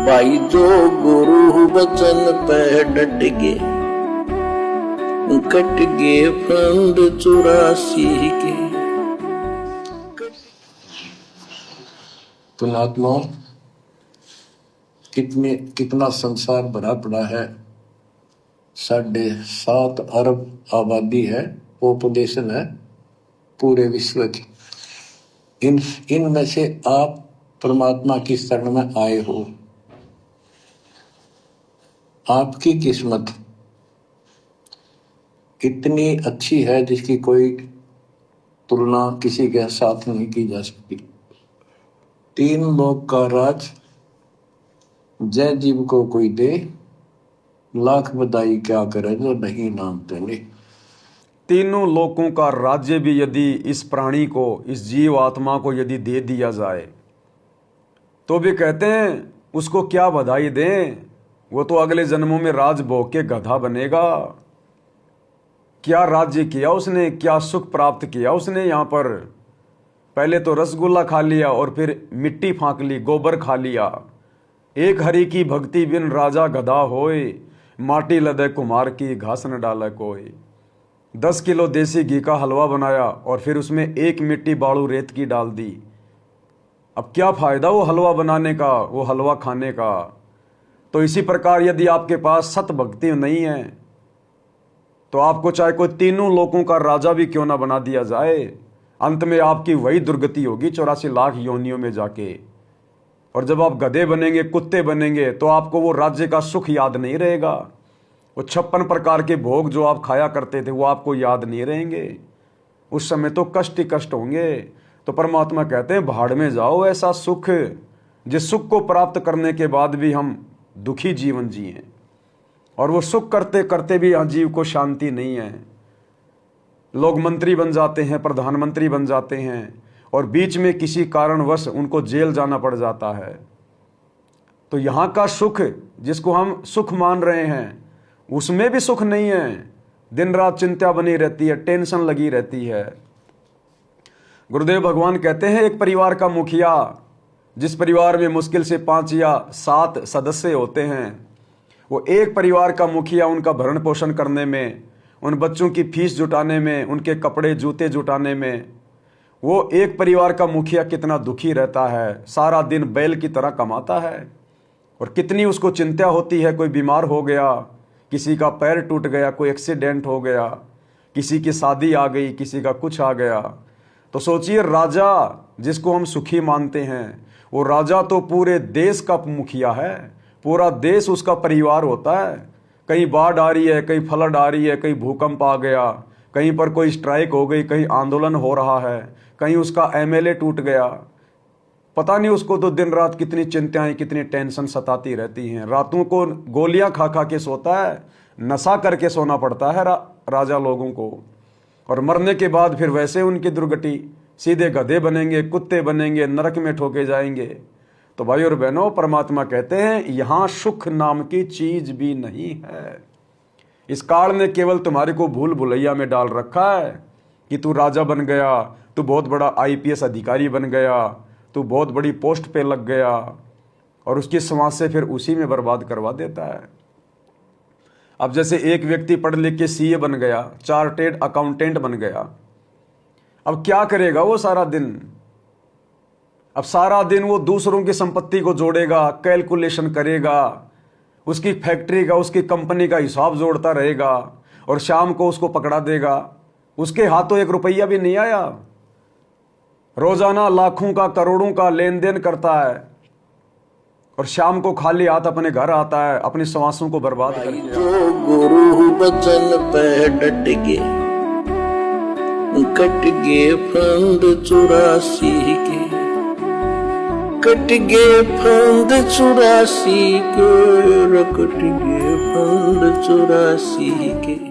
भाई जो गुरु वचन पे डट गए, कट गए फंद 84 के। पुण्यात्माओं, कितना संसार भरा पड़ा है। 7.5 अरब आबादी है, पॉपुलेशन है पूरे विश्व की। इनमें से आप परमात्मा की शरण में आए हो। आपकी किस्मत इतनी अच्छी है जिसकी कोई तुलना किसी के साथ नहीं की जा सकती। 3 लोक का राज जय जीव को कोई दे, लाख बधाई क्या करे जो नहीं नाम तेने। तीनों लोकों का राज्य भी यदि इस प्राणी को, इस जीव आत्मा को यदि दे दिया जाए तो भी कहते हैं उसको क्या बधाई दें, वो तो अगले जन्मों में राज भोग के गधा बनेगा। क्या राज्य किया उसने, क्या सुख प्राप्त किया उसने। यहाँ पर पहले तो रसगुल्ला खा लिया और फिर मिट्टी फांक ली, गोबर खा लिया। एक हरि की भक्ति बिन राजा गधा होए, माटी लदे कुम्हार की घास न डाले कोई। 10 किलो देसी घी का हलवा बनाया और फिर उसमें 1 मिट्टी बालू रेत की डाल दी। अब क्या फायदा वो हलवा बनाने का, वो हलवा खाने का। तो इसी प्रकार यदि आपके पास सत भक्ति नहीं है तो आपको चाहे कोई तीनों लोकों का राजा भी क्यों ना बना दिया जाए, अंत में आपकी वही दुर्गति होगी 84 लाख योनियों में जाके। और जब आप गधे बनेंगे, कुत्ते बनेंगे, तो आपको वो राज्य का सुख याद नहीं रहेगा। वो 56 प्रकार के भोग जो आप खाया करते थे वो आपको याद नहीं रहेंगे। उस समय तो कष्ट ही कष्ट होंगे। तो परमात्मा कहते हैं भाड़ में जाओ ऐसा सुख, जिस सुख को प्राप्त करने के बाद भी हम दुखी जीवन जिए। और वो सुख करते करते भी जीव को शांति नहीं है। लोग मंत्री बन जाते हैं, प्रधानमंत्री बन जाते हैं और बीच में किसी कारणवश उनको जेल जाना पड़ जाता है। तो यहाँ का सुख जिसको हम सुख मान रहे हैं उसमें भी सुख नहीं है। दिन रात चिंता बनी रहती है, टेंशन लगी रहती है। गुरुदेव भगवान कहते हैं एक परिवार का मुखिया, जिस परिवार में मुश्किल से 5 या 7 सदस्य होते हैं, वो एक परिवार का मुखिया उनका भरण पोषण करने में, उन बच्चों की फीस जुटाने में, उनके कपड़े जूते जुटाने में, वो एक परिवार का मुखिया कितना दुखी रहता है। सारा दिन बैल की तरह कमाता है और कितनी उसको चिंता होती है। कोई बीमार हो गया, किसी का पैर टूट गया, कोई एक्सीडेंट हो गया, किसी की शादी आ गई, किसी का कुछ आ गया। तो सोचिए राजा जिसको हम सुखी मानते हैं, वो राजा तो पूरे देश का मुखिया है। पूरा देश उसका परिवार होता है। कहीं बाढ़ आ रही है, कहीं फ्लड आ रही है, कहीं भूकंप आ गया, कहीं पर कोई स्ट्राइक हो गई, कहीं आंदोलन हो रहा है, कहीं उसका एमएलए टूट गया। पता नहीं उसको तो दिन रात कितनी चिंताएं, कितनी टेंशन सताती रहती हैं। रातों को गोलियां खा खा के सोता है, नशा करके सोना पड़ता है राजा लोगों को। और मरने के बाद फिर वैसे उनकी दुर्गति, सीधे गधे बनेंगे, कुत्ते बनेंगे, नरक में ठोके जाएंगे। तो भाई और बहनों, परमात्मा कहते हैं यहाँ सुख नाम की चीज भी नहीं है। इस काल ने केवल तुम्हारे को भूल भुलैया में डाल रखा है कि तू राजा बन गया, तू बहुत बड़ा आईपीएस अधिकारी बन गया, तू बहुत बड़ी पोस्ट पे लग गया, और उसकी समाज से फिर उसी में बर्बाद करवा देता है। अब जैसे एक व्यक्ति पढ़ लिख के सीए बन गया, चार्टेड अकाउंटेंट बन गया, अब क्या करेगा वो सारा दिन? अब सारा दिन वो दूसरों की संपत्ति को जोड़ेगा, कैलकुलेशन करेगा, उसकी फैक्ट्री का, उसकी कंपनी का हिसाब जोड़ता रहेगा और शाम को उसको पकड़ा देगा। उसके हाथों 1 रुपया भी नहीं आया। रोजाना लाखों का, करोड़ों का लेन देन करता है और शाम को खाली हाथ अपने घर आता है, अपनी श्वासों को बर्बाद करके। जो गुरु वचन पे डट गए, कट गए फंद 84 के, कट गए फंद 84 के, कट गए फंद 84 के।